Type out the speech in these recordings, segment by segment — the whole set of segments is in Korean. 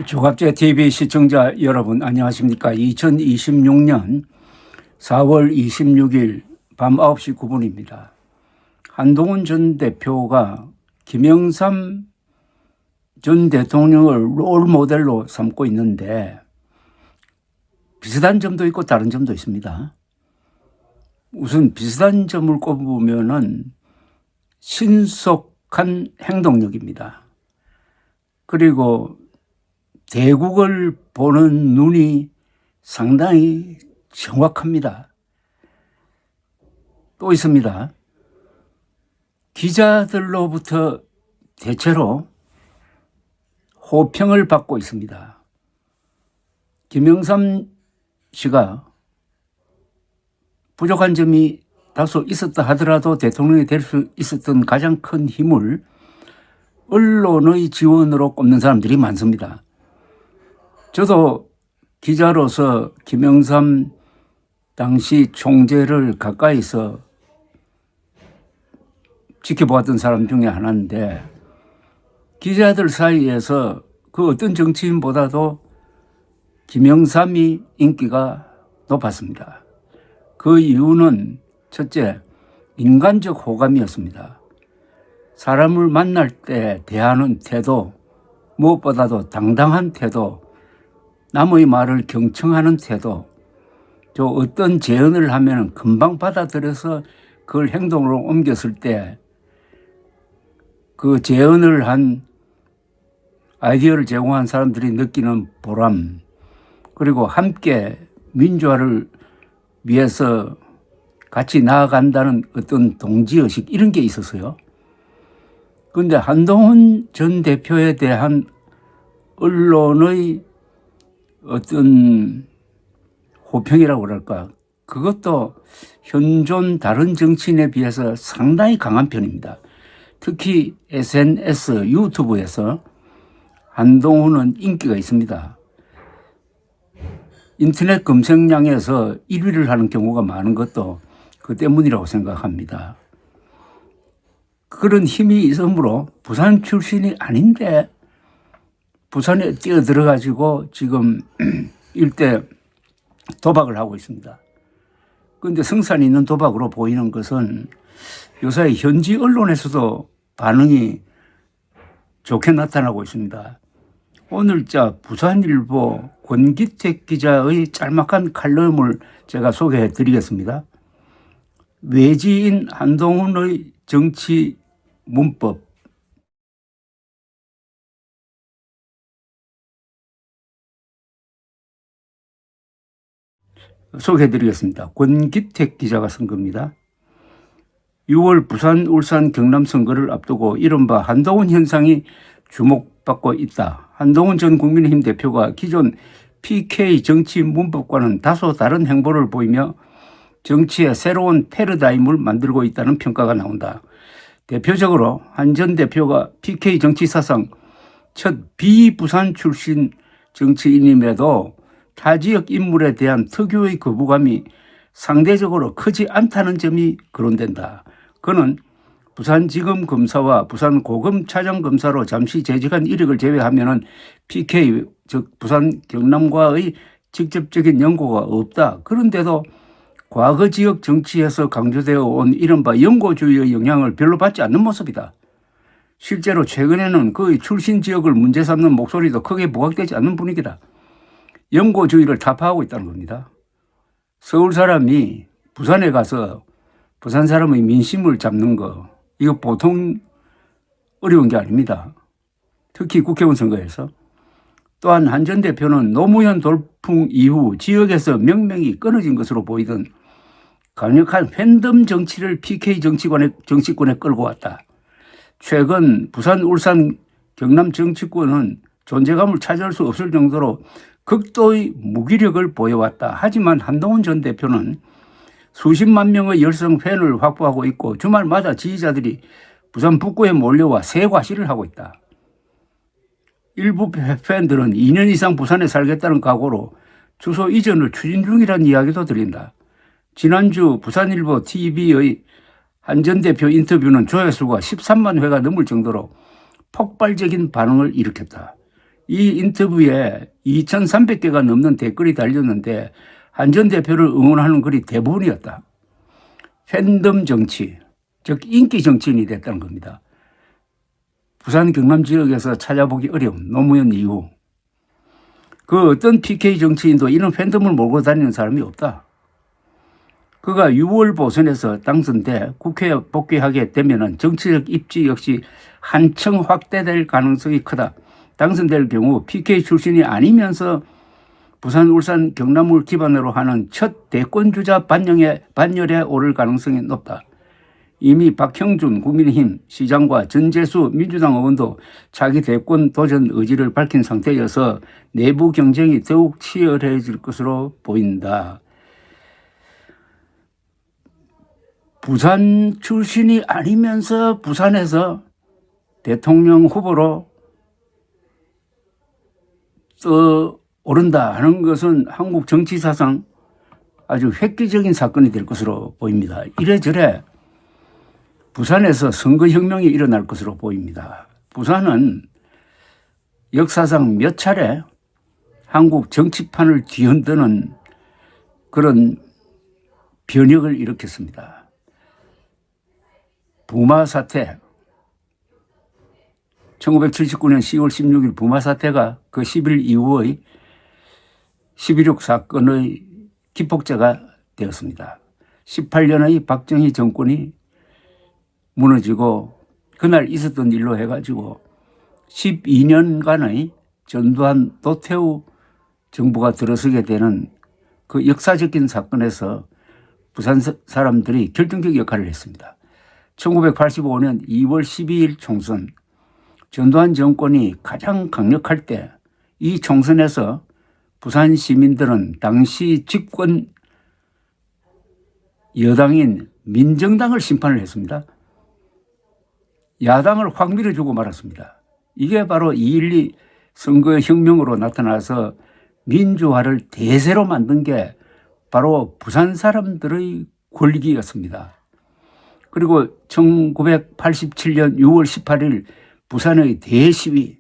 조갑제 TV 시청자 여러분 안녕하십니까. 2026년 4월 26일 밤 9시 9분입니다. 한동훈 전 대표가 김영삼 전 대통령을 롤모델로 삼고 있는데 비슷한 점도 있고 다른 점도 있습니다. 우선 비슷한 점을 꼽으면은 신속한 행동력입니다. 그리고 대국을 보는 눈이 상당히 정확합니다. 또 있습니다. 기자들로부터 대체로 호평을 받고 있습니다. 김영삼 씨가 부족한 점이 다소 있었다 하더라도 대통령이 될 수 있었던 가장 큰 힘을 언론의 지원으로 꼽는 사람들이 많습니다. 저도 기자로서 김영삼 당시 총재를 가까이서 지켜보았던 사람 중에 하나인데 기자들 사이에서 그 어떤 정치인보다도 김영삼이 인기가 높았습니다. 그 이유는 첫째, 인간적 호감이었습니다. 사람을 만날 때 대하는 태도, 무엇보다도 당당한 태도, 남의 말을 경청하는 태도, 또 어떤 제언을 하면 금방 받아들여서 그걸 행동으로 옮겼을 때 그 제언을 한 아이디어를 제공한 사람들이 느끼는 보람, 그리고 함께 민주화를 위해서 같이 나아간다는 어떤 동지의식, 이런 게 있었어요. 그런데 한동훈 전 대표에 대한 언론의 어떤 호평이라고 그럴까, 그것도 현존 다른 정치인에 비해서 상당히 강한 편입니다. 특히 SNS, 유튜브에서 한동훈은 인기가 있습니다. 인터넷 검색량에서 1위를 하는 경우가 많은 것도 그 때문이라고 생각합니다. 그런 힘이 있으므로 부산 출신이 아닌데 부산에 뛰어들어가지고 지금 일대 도박을 하고 있습니다. 그런데 성산이 있는 도박으로 보이는 것은 요새 현지 언론에서도 반응이 좋게 나타나고 있습니다. 오늘자 부산일보 권기택 기자의 짤막한 칼럼을 제가 소개해 드리겠습니다. 외지인 한동훈의 정치 문법. 소개해 드리겠습니다. 권기택 기자가 쓴 겁니다. 6월 부산, 울산, 경남 선거를 앞두고 이른바 한동훈 현상이 주목받고 있다. 한동훈 전 국민의힘 대표가 기존 PK 정치 문법과는 다소 다른 행보를 보이며 정치의 새로운 패러다임을 만들고 있다는 평가가 나온다. 대표적으로 한 전 대표가 PK 정치 사상 첫 비부산 출신 정치인임에도 타 지역 인물에 대한 특유의 거부감이 상대적으로 크지 않다는 점이 거론된다. 그는 부산지검 검사와 부산 고검 차장검사로 잠시 재직한 이력을 제외하면 PK, 즉 부산 경남과의 직접적인 연고가 없다. 그런데도 과거 지역 정치에서 강조되어 온 이른바 연고주의의 영향을 별로 받지 않는 모습이다. 실제로 최근에는 그의 출신 지역을 문제 삼는 목소리도 크게 부각되지 않는 분위기다. 연고주의를 타파하고 있다는 겁니다. 서울 사람이 부산에 가서 부산 사람의 민심을 잡는 거, 이거 보통 어려운 게 아닙니다. 특히 국회의원 선거에서. 또한 한 전 대표는 노무현 돌풍 이후 지역에서 명맥이 끊어진 것으로 보이던 강력한 팬덤 정치를 PK 정치권에 끌고 왔다. 최근 부산, 울산, 경남 정치권은 존재감을 차지할 수 없을 정도로 극도의 무기력을 보여왔다. 하지만 한동훈 전 대표는 수십만 명의 열성 팬을 확보하고 있고 주말마다 지지자들이 부산 북구에 몰려와 새과시를 하고 있다. 일부 팬들은 2년 이상 부산에 살겠다는 각오로 주소 이전을 추진 중이라는 이야기도 들린다. 지난주 부산일보 TV의 한 전 대표 인터뷰는 조회수가 13만 회가 넘을 정도로 폭발적인 반응을 일으켰다. 이 인터뷰에 2,300개가 넘는 댓글이 달렸는데 한 전 대표를 응원하는 글이 대부분이었다. 팬덤 정치, 즉 인기 정치인이 됐다는 겁니다. 부산 경남 지역에서 찾아보기 어려운 노무현 이후 그 어떤 PK 정치인도 이런 팬덤을 몰고 다니는 사람이 없다. 그가 6월 보선에서 당선돼 국회에 복귀하게 되면 정치적 입지 역시 한층 확대될 가능성이 크다. 당선될 경우 PK 출신이 아니면서 부산, 울산, 경남을 기반으로 하는 첫 대권주자 반열에 오를 가능성이 높다. 이미 박형준 국민의힘 시장과 전재수 민주당 의원도 자기 대권 도전 의지를 밝힌 상태여서 내부 경쟁이 더욱 치열해질 것으로 보인다. 부산 출신이 아니면서 부산에서 대통령 후보로 오른다 하는 것은 한국 정치사상 아주 획기적인 사건이 될 것으로 보입니다. 이래저래 부산에서 선거혁명이 일어날 것으로 보입니다. 부산은 역사상 몇 차례 한국 정치판을 뒤흔드는 그런 변혁을 일으켰습니다. 부마 사태, 1979년 10월 16일 부마 사태가 그 10일 이후의 11.6 사건의 기폭제가 되었습니다. 18년의 박정희 정권이 무너지고 그날 있었던 일로 해가지고 12년간의 전두환 노태우 정부가 들어서게 되는 그 역사적인 사건에서 부산 사람들이 결정적 역할을 했습니다. 1985년 2월 12일 총선, 전두환 정권이 가장 강력할 때 이 총선에서 부산 시민들은 당시 집권 여당인 민정당을 심판을 했습니다. 야당을 확 밀어주고 말았습니다. 이게 바로 2.12 선거혁명으로 나타나서 민주화를 대세로 만든 게 바로 부산 사람들의 권리기였습니다. 그리고 1987년 6월 18일 부산의 대시위로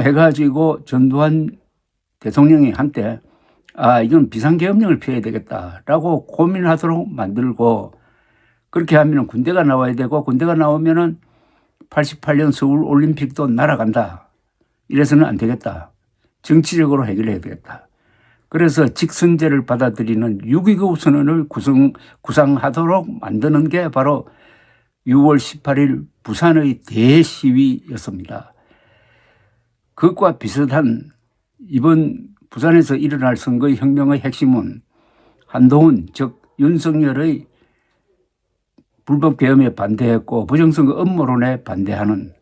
해가지고 전두환 대통령이 한때 이건 비상계엄령을 피해야 되겠다라고 고민하도록 만들고 그렇게 하면 군대가 나와야 되고 군대가 나오면은 88년 서울 올림픽도 날아간다. 이래서는 안 되겠다. 정치적으로 해결해야 되겠다. 그래서 직선제를 받아들이는 6.29 선언을 구상하도록 만드는 게 바로 6월 18일 부산의 대시위였습니다. 그것과 비슷한 이번 부산에서 일어날 선거혁명의 핵심은 한동훈 즉 윤석열의 불법 계엄에 반대했고 부정선거 음모론에 반대하는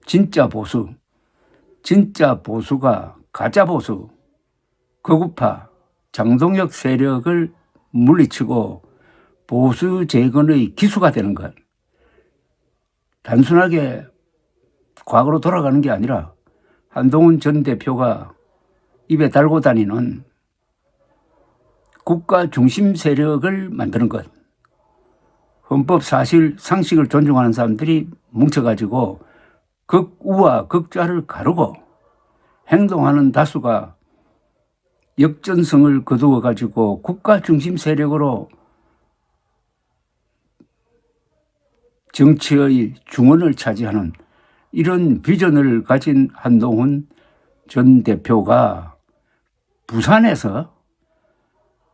진짜 보수가 가짜 보수, 거구파, 장동혁 세력을 물리치고 보수 재건의 기수가 되는 것. 단순하게 과거로 돌아가는 게 아니라 한동훈 전 대표가 입에 달고 다니는 국가 중심 세력을 만드는 것. 헌법 사실 상식을 존중하는 사람들이 뭉쳐가지고 극우와 극좌를 가르고 행동하는 다수가 역전성을 거두어가지고 국가 중심 세력으로 정치의 중원을 차지하는 이런 비전을 가진 한동훈 전 대표가 부산에서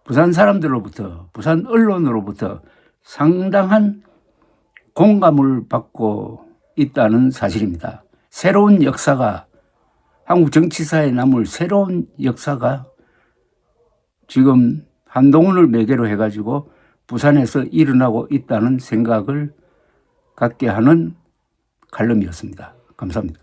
부산 사람들로부터 부산 언론으로부터 상당한 공감을 받고 있다는 사실입니다. 새로운 역사가 한국 정치사에 남을 새로운 역사가 지금 한동훈을 매개로 해가지고 부산에서 일어나고 있다는 생각을 갖게 하는 칼럼이었습니다. 감사합니다.